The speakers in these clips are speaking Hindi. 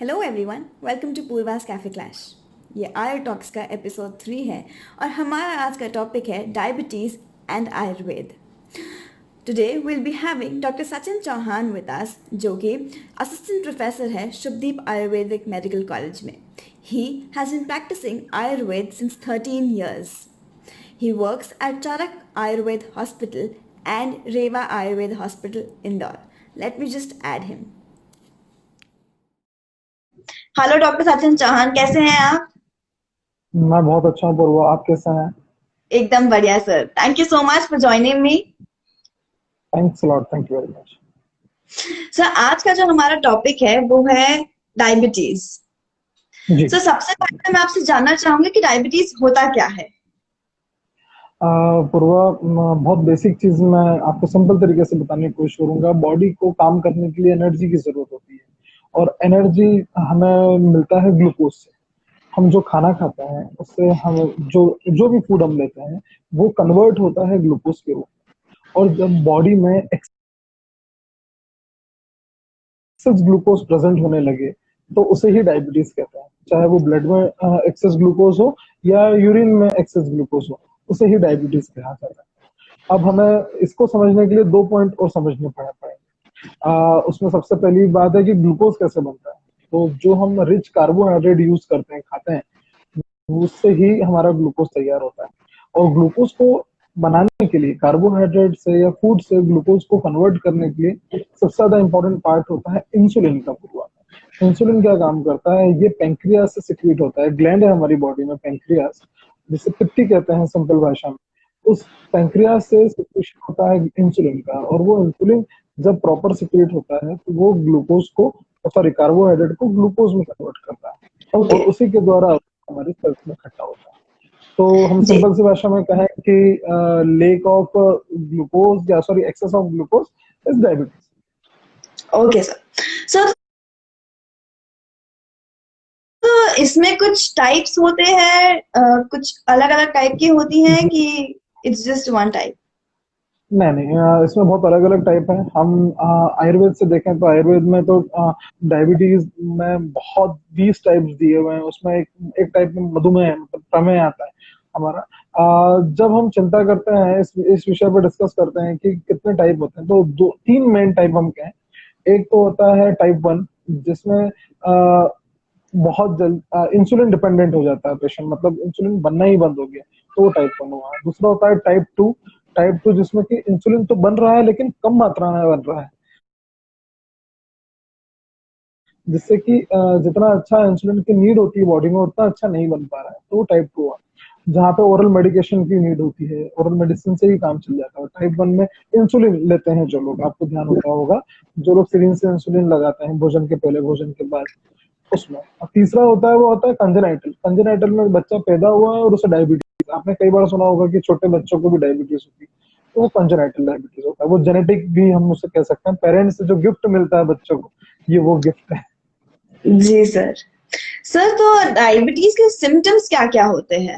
Hello everyone, welcome to Purva's cafe clash. ये आयर टॉक्स का एपिसोड 3 है और हमारा आज का टॉपिक है diabetes and Ayurveda. Today will be having doctor Sachin Chauhan with us, जो कि असिस्टेंट प्रोफेसर है शुभदीप आयुर्वेदिक मेडिकल कॉलेज में। He has been practising Ayurveda since 13 years. He works at Charak Ayurved Hospital and Reva Ayurved Hospital, Indore. Let me just add him. Hello doctor Sachin Chauhan, कैसे हैं आप? मैं बहुत अच्छा हूँ पूर्वा, आप कैसे हैं? एकदम बढ़िया sir. Thank you so much for joining me. Thanks lot, thank you very much. Sir, आज का जो हमारा टॉपिक है वो है डायबिटीज। जी। सर, सबसे पहले मैं आपसे जानना चाहूंगी कि डायबिटीज होता क्या है। पूर्वा, बहुत बेसिक चीज मैं आपको सिंपल तरीके से बताने की कोशिश करूंगा। बॉडी को काम करने के लिए एनर्जी की जरूरत होती है और एनर्जी हमें मिलता है ग्लूकोज से। हम जो खाना खाते हैं उससे हम जो जो भी फूड हम लेते हैं वो कन्वर्ट होता है ग्लूकोज के रूप में। और जब बॉडी में एक्सेस ग्लूकोज प्रेजेंट होने लगे तो उसे ही डायबिटीज कहते हैं। चाहे वो ब्लड में एक्सेस ग्लूकोज हो या यूरिन में एक्सेस ग्लूकोज हो, उसे ही डायबिटीज कहा जाता है। अब हमें इसको समझने के लिए दो पॉइंट और समझने पड़ेंगे। उसमें सबसे पहली बात है कि ग्लूकोज कैसे बनता है। तो जो हम रिच कार्बोहाइड्रेट यूज करते हैं, खाते हैं, उससे ही हमारा ग्लूकोज तैयार होता है। और ग्लूकोज को बनाने के लिए, कार्बोहाइड्रेट से या फूड से ग्लूकोज को कन्वर्ट करने के लिए सबसे ज्यादा इंपॉर्टेंट पार्ट होता है इंसुलिन का। पूरा इंसुलिन क्या काम करता है, ये पेंक्रियास से सिक्रीट होता है। ग्लैंड है हमारी बॉडी में पेंक्रियास, जिसे पित्ती कहते हैं सिंपल भाषा में। उस पेंक्रियास से सिक्रीशन होता है इंसुलिन का, और वो इंसुलिन जब प्रॉपर सिक्रीट होता है तो वो ग्लूकोज को, सॉरी, कार्बोहाइड्रेट को ग्लूकोज में कन्वर्ट करता है ओके। और उसी के द्वारा हमारे सेल्स में इकट्ठा होता है। तो हम जी। सिंपल सी भाषा में कहें कि लेक ऑफ ग्लूकोज या sorry excess of glucose is diabetes. Okay sir. Sir, तो इसमें कुछ टाइप्स होते हैं, कुछ अलग अलग टाइप की होती हैं कि इट्स जस्ट वन टाइप? नहीं नहीं, इसमें बहुत अलग अलग टाइप है। हम आयुर्वेद से देखें तो आयुर्वेद में तो डायबिटीज में बहुत 20 टाइप्स दिए हुए हैं। उसमें एक टाइप में मधुमेह है, मतलब प्रमेय आता है हमारा। जब हम चिंता करते हैं, इस विषय पर डिस्कस करते हैं कि कितने टाइप होते हैं, तो दो तीन मेन टाइप हम कहें। एक तो होता है टाइप 1, जिसमें बहुत जल्द इंसुलिन डिपेंडेंट हो जाता है पेशेंट, मतलब इंसुलिन बनना ही बंद हो गया, तो वो टाइप 1 हुआ। दूसरा होता है टाइप 2 जिसमें कि इंसुलिन तो बन रहा है लेकिन कम मात्रा में बन रहा है, जिससे कि जितना अच्छा इंसुलिन की नीड होती है बॉडी में उतना अच्छा नहीं बन पा रहा है, तो वो टाइप 2 हुआ। जहाँ पे ओरल मेडिकेशन की नीड होती है, ओरल मेडिसिन से ही काम चल जाता है। टाइप 1 में इंसुलिन लेते हैं जो लोग, आपको ध्यान होता होगा, जो लोग सिरिंज से इंसुलिन लगाते हैं भोजन के पहले, भोजन के बाद, उसमें। और तीसरा होता है, वो होता है कंजेनाइटल। कंजेनाइटल में बच्चा पैदा हुआ है और उसे डायबिटीज, आपने कई बार सुना होगा कि छोटे बच्चों को भी डायबिटीज होती है, तो वो कंजेनाइटल डायबिटीज होता है। वो जेनेटिक भी हम उसे कह सकते हैं। पेरेंट्स से जो गिफ्ट मिलता है बच्चों को, ये वो गिफ्ट है। जी सर। सर, तो डायबिटीज के सिम्टम्स क्या क्या होते हैं?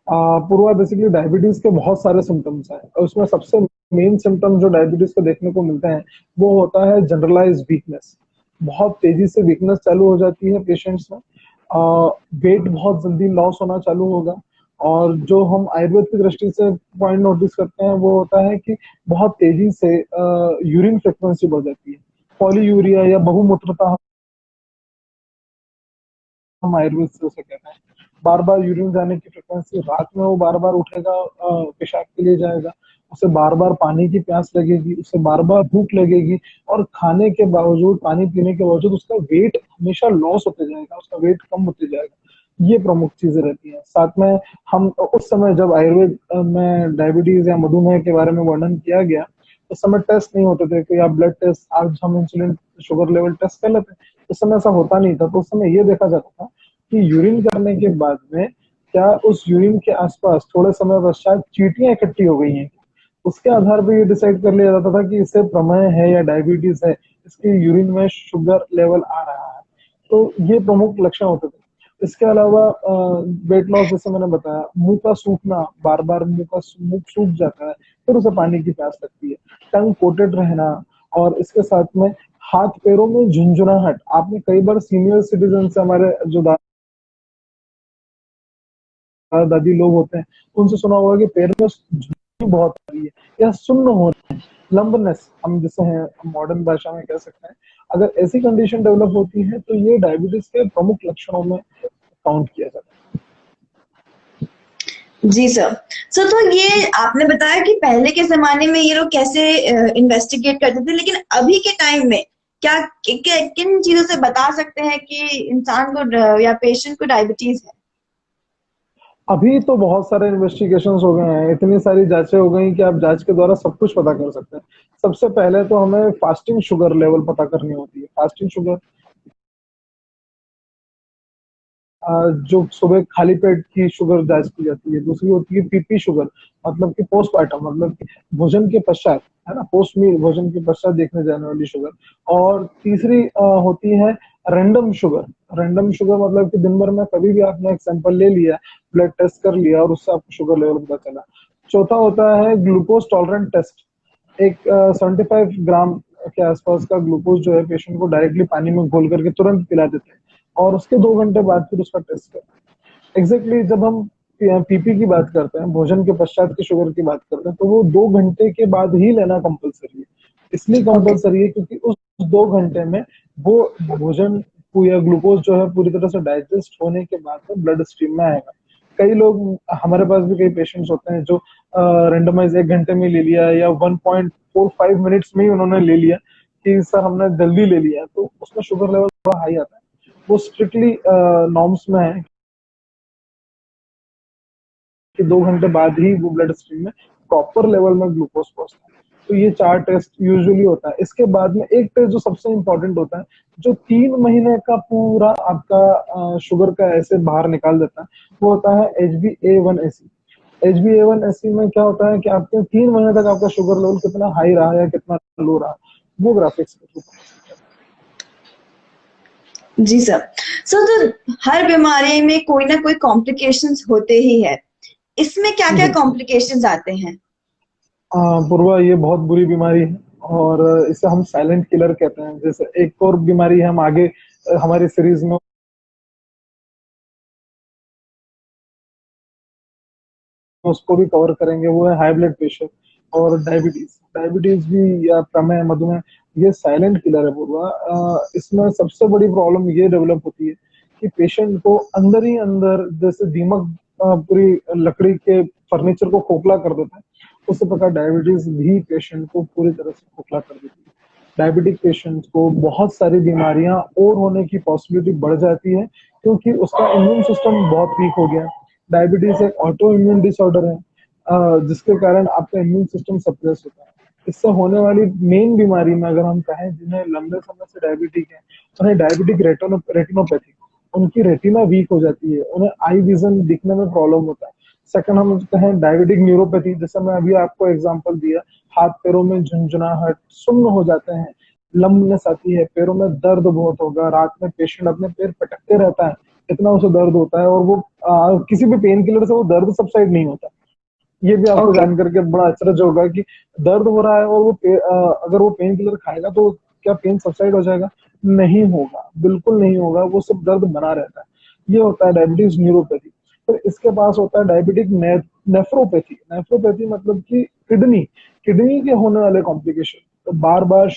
पूर्वा, बेसिकली डायबिटीज के बहुत सारे सिम्टम्स हैं और उसमें सबसे मेन सिम्टम जो डायबिटीज को देखने को मिलते हैं वो होता है जनरलाइज वीकनेस। बहुत तेजी से वीकनेस चालू हो जाती है पेशेंट्स में। वेट बहुत जल्दी लॉस होना चालू होगा। और जो हम आयुर्वेद की दृष्टि से पॉइंट नोटिस करते हैं वो होता है कि बहुत तेजी से यूरिन फ्रिक्वेंसी बढ़ जाती है। पॉलीयूरिया या बहुमूत्रता हम आयुर्वेद से उसे कहते हैं। बार बार यूरिन जाने की फ्रिक्वेंसी, रात में वो बार बार उठेगा, पेशाब के लिए जाएगा, उसे बार बार पानी की प्यास लगेगी, उसे बार बार भूख लगेगी, और खाने के बावजूद, पानी पीने के बावजूद उसका वेट हमेशा लॉस होते जाएगा, उसका वेट कम होते जाएगा। ये प्रमुख चीजें रहती हैं। साथ में हम उस समय जब आयुर्वेद में डायबिटीज या मधुमेह के बारे में वर्णन किया गया, उस समय टेस्ट नहीं होते थे कि आप ब्लड टेस्ट, आज हम इंसुलिन शुगर लेवल टेस्ट कर लेते हैं, उस समय ऐसा होता नहीं था। तो उस समय ये देखा जाता था कि यूरिन करने के बाद में क्या उस यूरिन के आसपास थोड़े समय पश्चात चींटियां इकट्ठी हो गई हैं। उसके आधार पर ये डिसाइड कर लिया जाता था कि इसे प्रमेह है या डायबिटीज है, इसके यूरिन में शुगर लेवल आ रहा है। तो ये प्रमुख लक्षण होते थे। इसके अलावा वेट लॉस, जैसे मैंने बताया, मुंह का सूखना, बार बार मुंह सूख जाता है, फिर उसे पानी की प्यास लगती है। टंग कोटेड रहना, और इसके साथ में हाथ पैरों में झुंझुनाहट, आपने कई बार सीनियर सिटीजन से, हमारे जो दादा दादी लोग होते हैं, उनसे सुना होगा कि पैर में झुर्री बहुत आ रही है या सुन्न हो रहे हैं, लंबनेस हम जिसे हैं मॉडर्न भाषा में कह सकते हैं। अगर ऐसी कंडीशन डेवलप होती है तो ये डायबिटीज के प्रमुख लक्षणों में काउंट किया जाता है। जी सर। तो ये आपने बताया कि पहले के जमाने में ये लोग कैसे इन्वेस्टिगेट करते थे, लेकिन अभी के टाइम में क्या किन चीजों से बता सकते हैं कि इंसान को या पेशेंट को डायबिटीज है? अभी तो बहुत सारे इन्वेस्टिगेशंस हो गए हैं, इतनी सारी जांचें हो गई कि आप जांच के द्वारा सब कुछ पता कर सकते हैं। सबसे पहले तो हमें फास्टिंग शुगर लेवल पता करनी होती है। फास्टिंग शुगर जो सुबह खाली पेट की शुगर जांच की जाती है। दूसरी होती है पीपी शुगर, मतलब कि पोस्टमार्टम, मतलब कि भोजन के पश्चात, है ना, पोस्ट मील भोजन के पश्चात देखने जाने वाली शुगर। और तीसरी होती है रैंडम शुगर। रैंडम शुगर मतलब कि दिन भर में कभी भी आपने एक सैंपल ले लिया, ब्लड टेस्ट कर लिया और उससे आपको शुगर लेवल पता चला। चौथा होता है ग्लूकोज टॉलरेंट टेस्ट। एक 75 ग्राम के आसपास का ग्लूकोज जो है पेशेंट को डायरेक्टली पानी में घोल करके तुरंत पिला देते हैं और उसके 2 घंटे बाद फिर उसका टेस्ट करते हैं। एग्जैक्टली जब हम पीपी की बात करते हैं, भोजन के पश्चात की शुगर की बात करते हैं, तो वो 2 घंटे के बाद ही लेना कंपलसरी है। इसलिए कंपलसरी है क्योंकि उस 2 घंटे में वो भोजन या ग्लूकोज जो है पूरी तरह से डाइजेस्ट होने के बाद में ब्लड स्ट्रीम में आएगा। कई लोग, हमारे पास भी कई पेशेंट्स होते हैं जो रेंडमाइज 1 घंटे में ले लिया या 1.45 मिनट्स में ही उन्होंने ले लिया कि सर हमने जल्दी ले लिया, तो उसमें शुगर लेवल थोड़ा हाई आता है। वो स्ट्रिक्टली नॉर्म्स में है कि 2 घंटे बाद ही वो ब्लड स्ट्रीम में प्रॉपर लेवल में ग्लूकोज पहुंचता है। तो ये 4 टेस्ट यूजुअली होता है। इसके बाद में एक टेस्ट जो सबसे इंपॉर्टेंट होता है, जो 3 महीने का पूरा आपका शुगर का ऐसे बाहर निकाल देता है, वो होता है HbA1c। HbA1c में क्या होता है कि आपके 3 महीने तक आपका शुगर लेवल कितना हाई रहा या कितना लो रहा, वो ग्राफिक्स के थ्रू। जी सर। तो हर बीमारी में कोई ना कोई कॉम्प्लिकेशंस होते ही है, इसमें क्या क्या जी कॉम्प्लिकेशंस आते हैं? पूर्वा, ये बहुत बुरी बीमारी है और इसे हम साइलेंट किलर कहते हैं। जैसे एक और बीमारी है, हम आगे हमारी सीरीज में उसको भी कवर करेंगे, वो है हाई ब्लड प्रेशर और डायबिटीज। डायबिटीज भी या प्रमेह, मधुमेह, ये साइलेंट किलर है पूर्वा। इसमें सबसे बड़ी प्रॉब्लम ये डेवलप होती है कि पेशेंट को अंदर ही अंदर, जैसे दीमक पूरी लकड़ी के फर्नीचर को खोखला कर देता है, उसी प्रकार डायबिटीज भी पेशेंट को पूरी तरह से खोखला कर देती है। डायबिटिक पेशेंट को बहुत सारी बीमारियां और होने की पॉसिबिलिटी बढ़ जाती है क्योंकि उसका इम्यून सिस्टम बहुत वीक हो गया है। डायबिटीज एक ऑटो इम्यून डिसऑर्डर है, जिसके कारण आपका इम्यून सिस्टम सप्रेस होता है। इससे होने वाली मेन बीमारी में अगर हम कहें, जिन्हें लंबे समय से डायबिटिक है, उन्हें डायबिटिक रेटिनोपैथी, उनकी रेटिना वीक हो जाती है, उन्हें आई विजन दिखने में प्रॉब्लम होता है। सेकंड हम कहें डायबिटिक न्यूरोपैथी, जैसे मैं अभी आपको एग्जांपल दिया, हाथ पैरों में झुंझुनाहट, सुन्न हो जाते हैं, लंबनेस आती है, पैरों में दर्द बहुत होगा, रात में पेशेंट अपने पैर पटकते रहता है, इतना उसे दर्द होता है और वो किसी भी पेन किलर से वो दर्द सबसाइड नहीं होता। ये भी आपको ओके। जान करके बड़ा अचरज होगा कि दर्द हो रहा है और वो अगर वो पेन किलर खाएगा तो क्या पेन सबसाइड हो जाएगा? नहीं होगा, बिल्कुल नहीं होगा, वो सब दर्द बना रहता है। ये होता है डायबिटीज न्यूरोपैथी। फिर इसके पास होता है डायबिटिक नेफ्रोपैथी। नेफ्रोपैथी मतलब कि किडनी किडनी के होने वाले कॉम्प्लिकेशन। तो बार बार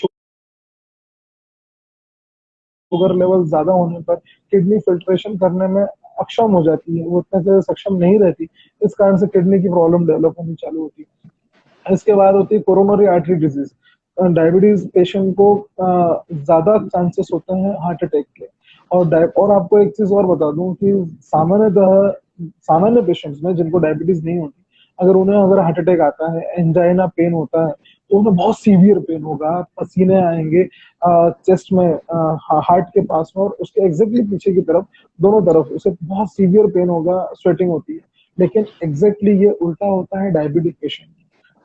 शुगर लेवल ज्यादा होने पर किडनी फिल्ट्रेशन करने में अक्षम हो जाती है, वो इतने से सक्षम नहीं रहती, इस कारण से किडनी की प्रॉब्लम डेवलप होनी चालू होती है। इसके बाद होती है coronary artery disease. Diabetes patient को ज्यादा चांसेस होते हैं हार्ट अटैक के। और आपको एक चीज और बता दूं कि सामान्य पेशेंट्स में जिनको डायबिटीज नहीं होती, अगर हार्ट अटैक आता है, एंजाइना पेन होता है, तो उन्हें बहुत सीवियर पेन होगा, पसीने आएंगे चेस्ट में, हार्ट के पास में और उसके एग्जैक्टली पीछे की तरफ, दोनों तरफ उसे बहुत सीवियर पेन होगा, स्वेटिंग होती है। लेकिन एग्जैक्टली ये उल्टा होता है डायबिटिक पेशेंट।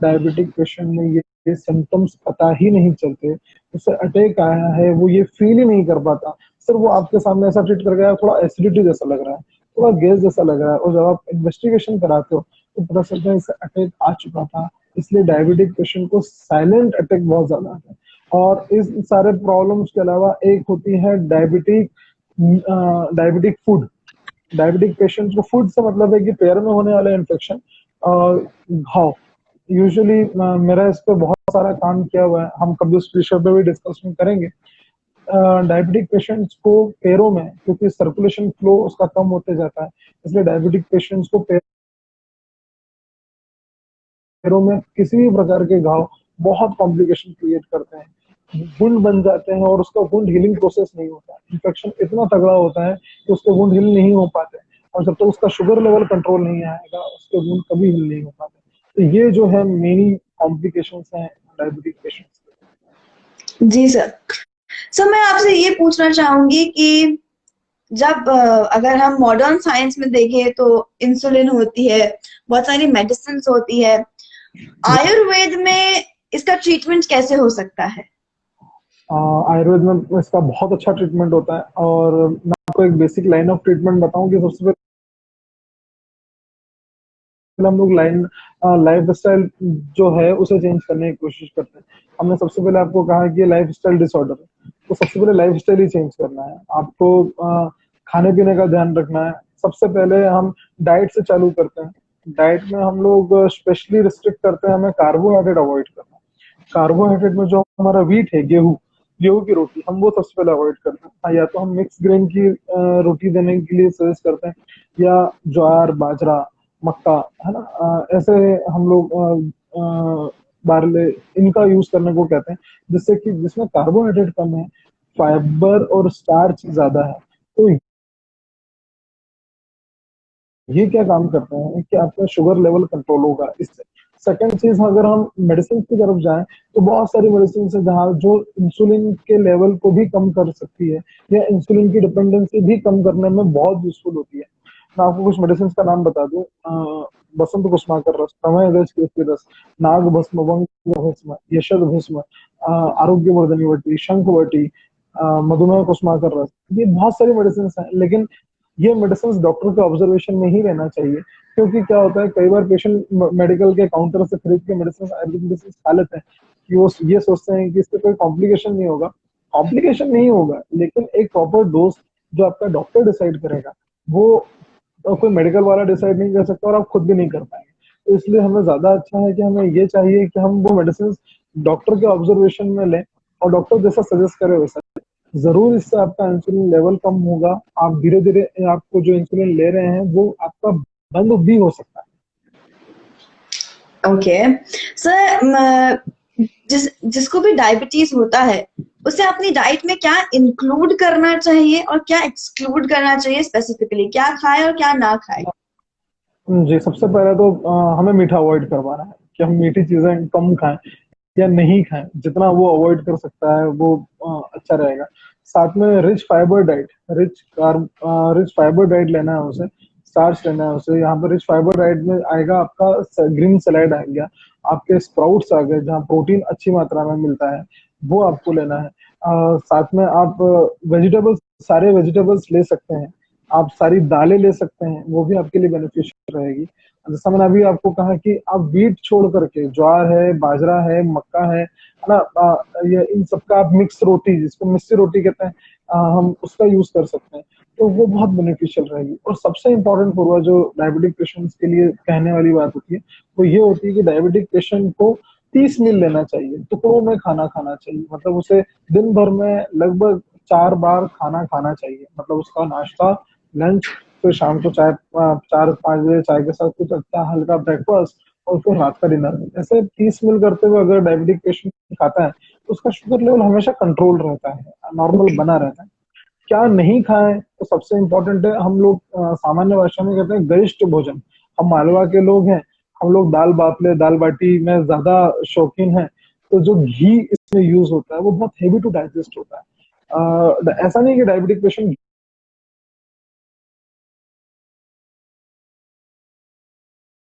डायबिटिक पेशेंट में ये सिम्टम्स पता ही नहीं चलते, उसे अटैक आया है वो ये फील ही नहीं कर पाता। सर वो आपके सामने ऐसा ट्रीट कर गया, थोड़ा एसिडिटी जैसा लग रहा है, थोड़ा गैस जैसा लग रहा है, और जब आप इन्वेस्टिगेशन कराते हो तो पता चलता है इसे अटैक आ चुका था। इसलिए डायबिटिक पेशेंट को साइलेंट अटैक बहुत ज्यादा आता है। और इस सारे प्रॉब्लम्स के अलावा एक होती है डायबिटिक फूड। डायबिटिक पेशेंट्स को फूड से मतलब है कि पैर में होने वाले इन्फेक्शन और घाव। यूजुअली मेरा इस पे बहुत सारा काम किया हुआ है, हम कभी उस विषय पे भी डिस्कशन करेंगे। डायबिटिक पेशेंट्स को पैरों में, क्योंकि सर्कुलेशन फ्लो उसका कम होते जाता है, इसलिए डायबिटिक पेशेंट्स को पैरों में किसी भी प्रकार के घाव बहुत कॉम्प्लिकेशन क्रिएट करते हैं, वुंड बन जाते हैं और उसका वुंड हीलिंग प्रोसेस नहीं होता। इन्फेक्शन इतना तगड़ा होता है कि उसके वुंड हील नहीं हो पाते, और जब तक उसका शुगर लेवल कंट्रोल नहीं आएगा उसके वुंड कभी हील नहीं हो पाते। तो ये जो है मेनी कॉम्प्लिकेशंस हैं डायबिटिक पेशेंट्स। जी सर। सर मैं आपसे ये पूछना चाहूंगी कि जब अगर हम मॉडर्न साइंस में देखें तो इंसुलिन होती है, बहुत सारी मेडिसिन होती है, आयुर्वेद में इसका ट्रीटमेंट कैसे हो सकता है? आयुर्वेद में इसका बहुत अच्छा ट्रीटमेंट होता है, और मैं आपको एक बेसिक लाइन ऑफ ट्रीटमेंट बताऊं कि सबसे हम लोग लाइफ स्टाइल जो है उसे चेंज करने की कोशिश करते हैं। हमने सबसे पहले आपको कहा कि ये लाइफ स्टाइल डिसऑर्डर है, तो सबसे पहले लाइफ स्टाइल ही चेंज करना है आपको। खाने पीने का ध्यान रखना है। सबसे पहले हम डाइट से चालू करते हैं। डाइट में हम लोग स्पेशली रिस्ट्रिक्ट करते हैं, हमें कार्बोहाइड्रेट अवॉइड करना है। कार्बोहाइड्रेट में जो हमारा व्हीट है, गेहूं, गेहूं की रोटी, हम वो सबसे पहले अवॉइड करते हैं। या तो हम मिक्स ग्रेन की रोटी देने के लिए सजेस्ट करते हैं, या ज्वार, बाजरा, मक्का, है ना, ऐसे हम लोग बारले, इनका यूज करने को कहते हैं, जिससे कि जिसमें कार्बोहाइड्रेट कम है, फाइबर और स्टार्च ज्यादा है। तो ये क्या काम करते हैं कि आपका शुगर लेवल कंट्रोल होगा इससे। सेकंड चीज, अगर हम मेडिसिन की तरफ जाएं तो बहुत सारी मेडिसिन है जहाँ जो इंसुलिन के लेवल को भी कम कर सकती है, या इंसुलिन की डिपेंडेंसी भी कम करने में बहुत यूजफुल होती है। मैं आपको कुछ मेडिसिन का नाम बता दूं। बसंत कुसुमाकर रस, तमय गज कीर्ति रस, नाग भस्म, वंग भस्म, यशद भस्म, आरोग्य वर्धनी वटी, शंख वटी, मधुमेह कुसुमाकर रस, ये बहुत सारी मेडिसिन हैं। लेकिन ये मेडिसिन डॉक्टर के ऑब्जर्वेशन में ही रहना चाहिए, क्योंकि क्या होता है कई बार पेशेंट मेडिकल के काउंटर से खरीद के मेडिसिन, आयुर्वेदिक मेडिसिन खा लेते हैं कि वो ये सोचते हैं कि इससे कोई कॉम्प्लिकेशन नहीं होगा। कॉम्प्लिकेशन नहीं होगा, लेकिन एक प्रॉपर डोज जो आपका डॉक्टर डिसाइड करेगा, वो कोई मेडिकल वाला डिसाइड नहीं कर सकता, और आप खुद भी नहीं कर पाएंगे। तो इसलिए हमें ज्यादा अच्छा है कि हमें ये चाहिए कि हम वो मेडिसिन डॉक्टर के ऑब्जर्वेशन में लें, और डॉक्टर जैसा सजेस्ट करे वैसा। जरूर इससे आपका इंसुलिन लेवल कम होगा, आप धीरे धीरे आपको जो इंसुलिन ले रहे हैं वो आपका बंद भी हो सकता है। ओके सर, जिसको भी डायबिटीज होता है उसे अपनी डाइट में क्या इंक्लूड करना चाहिए और क्या एक्सक्लूड करना चाहिए, स्पेसिफिकली क्या खाए और क्या ना खाए? जी, सबसे पहले तो हमें मीठा अवॉइड करवाना है, कि हम मीठी चीजें कम खाएं या नहीं खाएं। जितना वो अवॉइड कर सकता है वो अच्छा रहेगा। साथ में rich fibre diet, rich fibre diet लेना है उसे, स्टार्च लेना है उसे। यहाँ पर रिच फाइबर डाइट में आएगा आपका ग्रीन सलाद आ गया, आपके स्प्राउट्स आ गए जहाँ प्रोटीन अच्छी मात्रा में मिलता है, वो आपको लेना है। साथ में आप वेजिटेबल्स, सारे वेजिटेबल्स ले सकते हैं, आप सारी दालें ले सकते हैं, वो भी आपके लिए बेनिफिशियल रहेगी। जैसा मैंने अभी आपको कहा कि आप व्हीट छोड़ करके, ज्वार है, बाजरा है, मक्का है ना, ये इन सबका आप मिक्स रोटी, जिसको मिस्सी रोटी कहते हैं, हम उसका यूज कर सकते हैं, तो वो बहुत बेनिफिशियल रहेगी। और सबसे इंपॉर्टेंट पूर्वा जो डायबिटिक पेशेंट्स के लिए कहने वाली बात होती है, वो ये होती है कि डायबिटिक पेशेंट को 30 मील लेना चाहिए, टुकड़ों में खाना खाना चाहिए। मतलब उसे दिन भर में लगभग 4 बार खाना खाना चाहिए। मतलब उसका नाश्ता, लंच, फिर शाम को चाय, 4-5 बजे चाय के साथ कुछ अच्छा हल्का ब्रेकफास्ट, और फिर रात का डिनर। ऐसे 30 मील करते हुए अगर डायबिटिक पेशेंट खाता है तो उसका शुगर लेवल हमेशा कंट्रोल रहता है, नॉर्मल बना रहता है। क्या नहीं खाएं, तो सबसे इम्पोर्टेंट है, हम लोग सामान्य भाषा में कहते हैं गरिष्ठ भोजन। हम मालवा के लोग हैं, हम लोग दाल बाफले, दाल बाटी में ज्यादा शौकीन हैं, तो जो घी इसमें यूज होता है वो बहुत हेवी टू डाइजेस्ट होता है। ऐसा नहीं कि डायबिटिक पेशेंट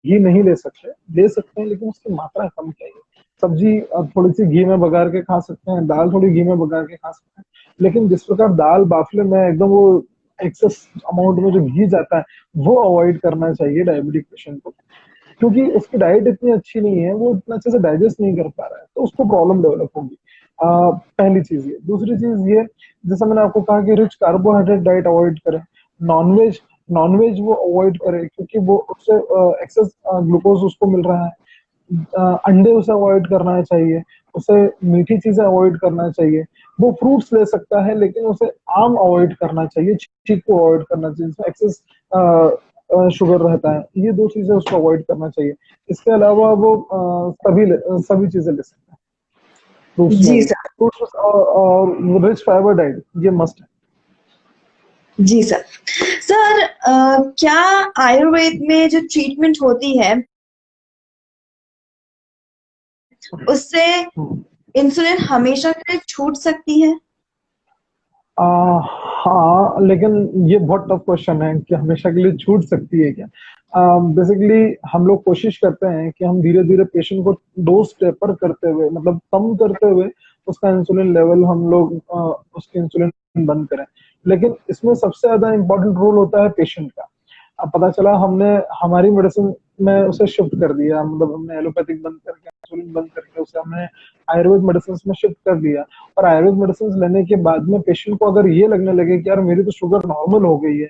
घी नहीं ले सकते, ले सकते हैं, लेकिन उसकी मात्रा कम चाहिए। सब्जी थोड़ी सी घी में बघार के खा सकते हैं, दाल थोड़ी घी में बघार के खा सकते हैं, लेकिन जिस प्रकार दाल बाफले में एकदम वो एक्सेस अमाउंट में जो घी जाता है, वो अवॉइड करना चाहिए डायबिटिक पेशेंट को, क्योंकि उसकी डाइट इतनी अच्छी नहीं है, वो इतना अच्छे से डाइजेस्ट नहीं कर पा रहा है, तो उसको प्रॉब्लम डेवलप होगी। पहली चीज ये। दूसरी चीज ये, जैसे मैंने आपको कहा कि रिच कार्बोहाइड्रेट डाइट अवॉइड करें। नॉनवेज नॉनवेज वो अवॉइड करें, क्योंकि वो उससे एक्सेस ग्लूकोज उसको मिल रहा है। अंडे उसे अवॉइड करना चाहिए, उसे मीठी चीजें अवॉइड करना चाहिए। वो फ्रूट्स ले सकता है, लेकिन उसे आम अवॉइड करना चाहिए, चीकू अवॉइड करना चाहिए, जिसमें एक्सेस शुगर रहता है। ये दो चीजें उसको अवॉइड करना चाहिए। इसके अलावा वो सभी चीजें ले सकता है, फ्रूट्स में जी भी। सर। फ्रूट्स और रिच फाइबर डाइट ये मस्ट है। जी सर। सर क्या आयुर्वेद में जो ट्रीटमेंट होती है उससे हम्म। इंसुलिन हमेशा के लिए छूट सकती है? आ, हाँ, लेकिन ये बहुत टफ क्वेश्चन है कि हमेशा के लिए छूट सकती है क्या। बेसिकली हम लोग कोशिश करते हैं कि हम धीरे धीरे पेशेंट को डोज टेपर करते हुए, मतलब कम करते हुए उसका इंसुलिन लेवल हम लोग उसके इंसुलिन बंद करें। लेकिन इसमें सबसे ज्यादा इम्पोर्टेंट रोल होता है पेशेंट का। अब पता चला हमने हमारी मेडिसिन में उसे शिफ्ट कर दिया, मतलब हमने एलोपैथिक बंद करके, इंसुलिन बंद करके उसे हमने आयुर्वेद मेडिसिन में शिफ्ट कर दिया। और आयुर्वेद मेडिसिन लेने के बाद में पेशेंट को अगर ये लगने लगे कि यार मेरी तो शुगर नॉर्मल हो गई है,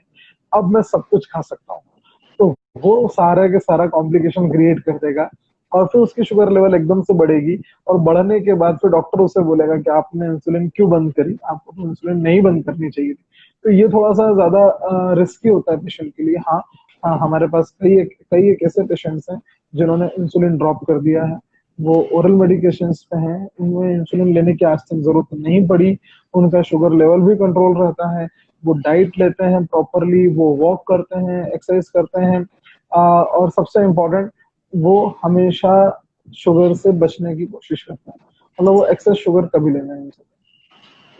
अब मैं सब कुछ खा सकता हूँ, तो वो सारा के सारा कॉम्प्लिकेशन क्रिएट कर देगा। और फिर उसकी शुगर लेवल एकदम से बढ़ेगी, और बढ़ने के बाद फिर डॉक्टर उसे बोलेगा कि आपने इंसुलिन क्यों बंद करी, आपको तो इंसुलिन नहीं बंद करनी चाहिए थी। तो ये थोड़ा सा ज्यादा रिस्की होता है पेशेंट के लिए। हाँ, हाँ, हमारे पास कई एक ऐसे पेशेंट्स हैं जिन्होंने इंसुलिन ड्रॉप कर दिया है। वो ओरल मेडिकेशंस पे हैं, उनमें इंसुलिन लेने की आज तक जरूरत नहीं पड़ी। उनका शुगर लेवल भी कंट्रोल रहता है, वो डाइट लेते हैं प्रॉपरली, वो वॉक करते हैं, एक्सरसाइज करते हैं। और सबसे इम्पोर्टेंट, वो हमेशा शुगर से बचने की कोशिश करते हैं, मतलब वो एक्सेस शुगर कभी लेना नहीं चाहते।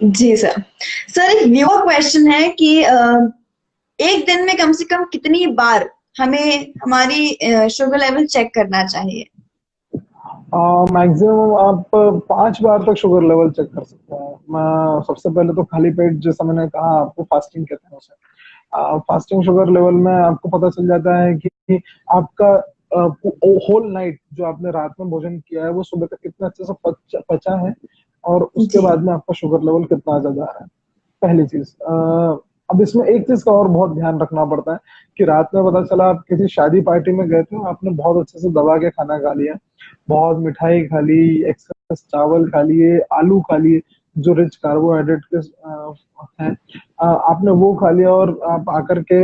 जी सर। सर एक व्यूअर क्वेश्चन है कि एक दिन में कम से कम कितनी बार हमें हमारी शुगर लेवल चेक करना चाहिए? मैक्सिमम आप 5 बार तक शुगर लेवल चेक कर सकते हैं। मैं सबसे पहले तो खाली पेट, जैसा मैंने कहा आपको, फास्टिंग कहते हैं उसे। फास्टिंग शुगर लेवल में आपको पता चल जाता है कि आपका होल नाइट जो आपने रात में भोजन किया है वो सुबह तक कितना अच्छे से पचा है, और उसके जी। बाद में आपका शुगर लेवल कितना ज्यादा है। पहली चीज। अब इसमें एक चीज का और बहुत ध्यान रखना पड़ता है कि रात में पता चला आप किसी शादी पार्टी में गए थे, आपने बहुत अच्छे से दबा के खाना खा लिया, बहुत मिठाई खा ली, एक्सेस चावल खा लिए, आलू खा लिए, जो रिच कार्बोहाइड्रेट के हैं, आपने वो खा लिया, और आप आकर के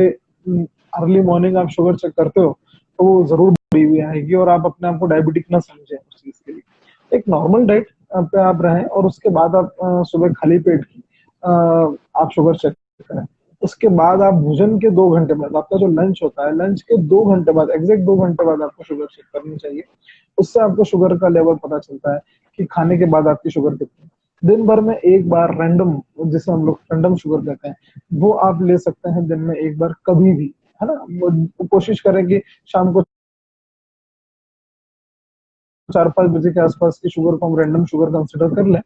अर्ली मॉर्निंग आप शुगर चेक करते हो, तो वो जरूर बढ़ी हुई आएगी, और आप अपने आप को डायबिटिक ना समझें उस चीज के लिए। एक नॉर्मल डाइट पे आप रहें, और उसके बाद आप सुबह खाली पेट की आप शुगर चेक करें। उसके बाद आप भोजन के 2 घंटे बाद, आपका जो लंच होता है, लंच के 2 घंटे बाद, एग्जैक्ट 2 घंटे बाद आपको शुगर चेक करनी चाहिए। उससे आपको शुगर का लेवल पता चलता है कि खाने के बाद आपकी शुगर कितनी है। दिन भर में एक बार रैंडम, जिसे हम लोग रैंडम शुगर कहते हैं, वो आप ले सकते हैं दिन में एक बार, कभी भी, है ना। कोशिश करें कि शाम को 4-5 बजे के आसपास की शुगर को हम रैंडम शुगर कंसिडर कर लें।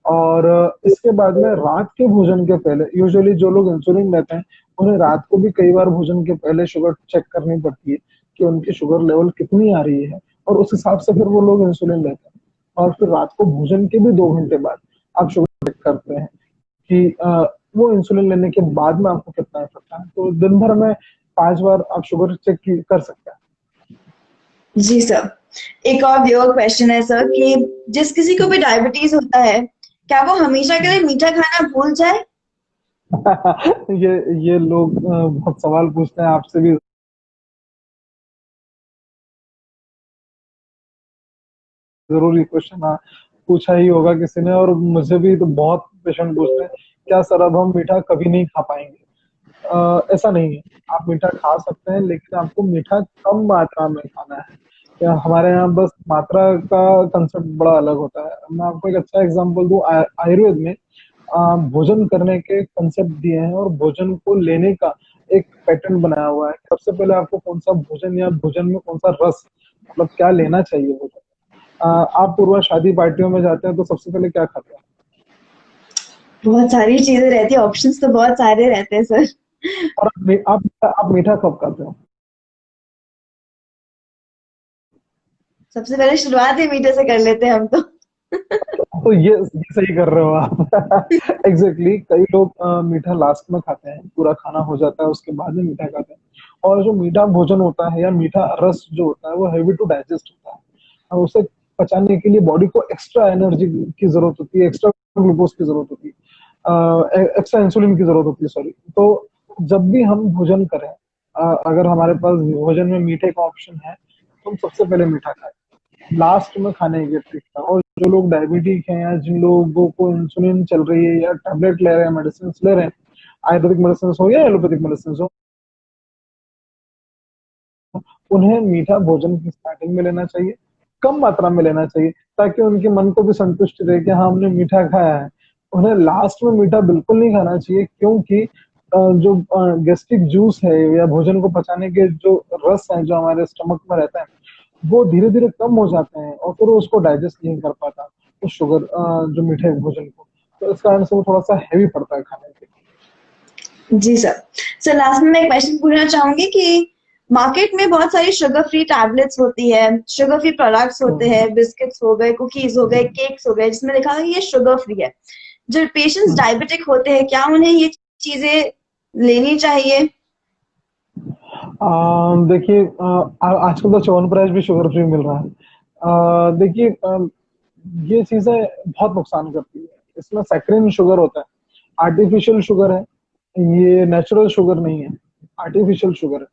और इसके बाद में रात के भोजन के पहले, यूजुअली जो लोग इंसुलिन लेते हैं उन्हें रात को भी कई बार भोजन के पहले शुगर चेक करनी पड़ती है कि उनकी शुगर लेवल कितनी आ रही है, और उस हिसाब से फिर वो लोग इंसुलिन लेते हैं। और फिर रात को भोजन के भी 2 घंटे बाद आप शुगर चेक करते हैं कि वो इंसुलिन लेने के बाद में आपको कितना इफेक्ट है। तो दिन भर में 5 बार आप शुगर चेक कर सकते हैं। जी सर। एक और व्यूअर क्वेश्चन है सर कि जिस किसी को भी डायबिटीज होता है, क्या वो हमेशा के लिए मीठा खाना भूल जाए? ये ये लोग बहुत सवाल पूछते हैं, आपसे भी जरूरी क्वेश्चन पूछा ही होगा किसी ने, और मुझे भी तो बहुत पेशेंट पूछते हैं, क्या सर अब हम मीठा कभी नहीं खा पाएंगे? ऐसा नहीं है। आप मीठा खा सकते हैं, लेकिन आपको मीठा कम मात्रा में खाना है। हमारे यहाँ बस मात्रा का कंसेप्ट बड़ा अलग होता है। मैं आपको एक अच्छा एग्जांपल दूं, आयुर्वेद में भोजन करने के कंसेप्ट दिए हैं, और भोजन को लेने का एक पैटर्न बनाया हुआ है। सबसे पहले आपको कौन सा भोजन, या भोजन में कौन सा रस, मतलब क्या लेना चाहिए भोजन। आप पूर्वा शादी पार्टियों में जाते हैं तो सबसे पहले क्या खाते हैं? बहुत सारी चीजें रहती है, ऑप्शंस तो बहुत सारे रहते हैं सर। और आप मीठा कब खाते हो? सबसे पहले शुरुआत ही मीठे से कर लेते हैं हम तो। तो ये सही कर रहे हो आप। एग्जैक्टली कई लोग मीठा लास्ट में खाते हैं, पूरा खाना हो जाता है उसके बाद में मीठा खाते हैं। और जो मीठा भोजन होता है या मीठा रस जो होता है वो हैवी टू डाइजेस्ट होता है, और उसे पचाने के लिए बॉडी को एक्स्ट्रा एनर्जी की जरूरत होती है, एक्स्ट्रा ग्लूकोज की जरूरत होती है, एक्स्ट्रा इंसुलिन की जरूरत होती है, सॉरी। तो जब भी हम भोजन करें, अगर हमारे पास भोजन में मीठे का ऑप्शन है तो हम सबसे पहले मीठा खाएं, लास्ट में खाने के ट्रिक था। और जो लोग डायबिटिक हैं या जिन लोगों को इंसुलिन चल रही है या टैबलेट ले रहे हैं, मेडिसिन ले रहे हैं, आयुर्वेदिक मेडिसिन हो या एलोपैथिक मेडिसिन हो, उन्हें मीठा भोजन की स्टार्टिंग में लेना चाहिए, कम मात्रा में लेना चाहिए, ताकि उनके मन को भी संतुष्टि रहे कि हाँ हमने मीठा खाया है। उन्हें लास्ट में मीठा बिल्कुल नहीं खाना चाहिए, क्योंकि जो गैस्ट्रिक जूस है या भोजन को पचाने के जो रस है जो हमारे स्टमक में रहता है, वो धीरे धीरे कम हो जाते हैं और फिर वो उसको डाइजेस्ट नहीं कर पाता, तो शुगर जो मीठे भोजन को, तो इस कारण से वो थोड़ा सा हैवी पड़ता है खाने के। जी सर। सर लास्ट में मैं एक क्वेश्चन पूछना चाहूंगी कि मार्केट में बहुत सारी शुगर फ्री टैबलेट्स होती है, शुगर फ्री प्रोडक्ट्स होते हैं, बिस्किट्स हो गए, कुकीज हो गए, केक्स हो गए, जिसमें लिखा है ये शुगर फ्री है। जो पेशेंट्स डायबिटिक होते हैं, क्या उन्हें ये चीजें लेनी चाहिए? देखिए, आजकल तो च्यवनप्राश भी शुगर फ्री मिल रहा है। देखिए, ये चीजें बहुत नुकसान करती है। इसमें सैक्रिन शुगर होता है, आर्टिफिशियल शुगर है, ये नेचुरल शुगर नहीं है, आर्टिफिशियल शुगर है।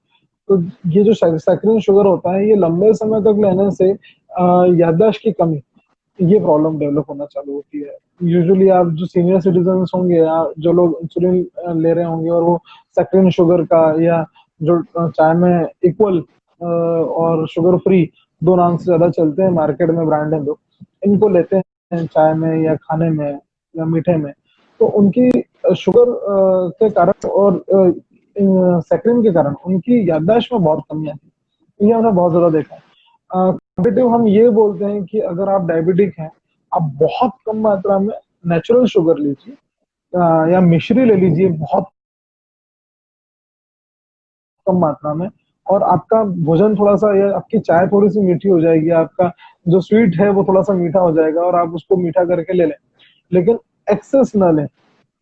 तो ये जो सैक्रिन शुगर होता है, ये लंबे समय तक लेने से याददाश्त की कमी, ये प्रॉब्लम डेवलप होना चालू होती है। यूजुअली आप जो सीनियर सिटीजन होंगे या जो लोग इंसुलिन ले रहे होंगे और वो सैक्रिन शुगर का या जो चाय में इक्वल और शुगर फ्री दो नाम से ज्यादा चलते हैं मार्केट में, ब्रांड है दो, इनको लेते हैं चाय में या खाने में या मीठे में, तो उनकी शुगर के कारण और सैक्रिन के कारण उनकी याददाश्त में बहुत कमी आती है। ये हमने बहुत ज्यादा देखा है। कंपेटिव हम ये बोलते हैं कि अगर आप डायबिटिक हैं, आप बहुत कम मात्रा में नेचुरल शुगर लीजिए, या मिश्री ले लीजिए बहुत कम मात्रा में, और आपका भोजन थोड़ा सा या आपकी चाय थोड़ी सी मीठी हो जाएगी, आपका जो स्वीट है वो थोड़ा सा मीठा हो जाएगा और आप उसको मीठा करके ले लें, लेकिन एक्सेस ना लें।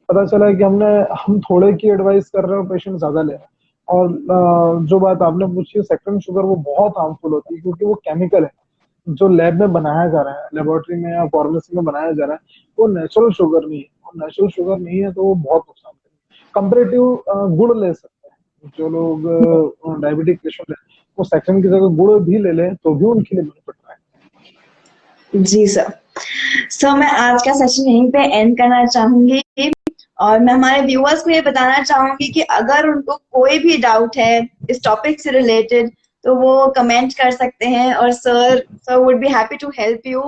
पता चला है कि हम थोड़े की एडवाइस कर रहे हो, पेशेंट ज्यादा ले रहे हैं। और जो बात आपने पूछी सेकंड शुगर, वो बहुत हार्मफुल होती है, क्योंकि वो केमिकल है जो लैब में बनाया जा रहा है, लेबोरेटरी में या फार्मेसी में बनाया जा रहा है, वो नेचुरल शुगर नहीं है। और नेचुरल शुगर नहीं है तो वो बहुत नुकसान करेगी। कंपेरेटिव गुड़ ले सकते हैं जो लोग डायबिटिक पेशेंट है, वो सेकंड की जगह गुड़ भी ले लें तो भी उनके लिए बेनिफिट है। जी सर। सो मैं आज का सेशन यहीं पे एंड करना चाहूंगी, और मैं हमारे व्यूअर्स को ये बताना चाहूंगी कि अगर उनको कोई भी डाउट है इस टॉपिक से रिलेटेड, तो वो कमेंट कर सकते हैं और sir would be happy to help you.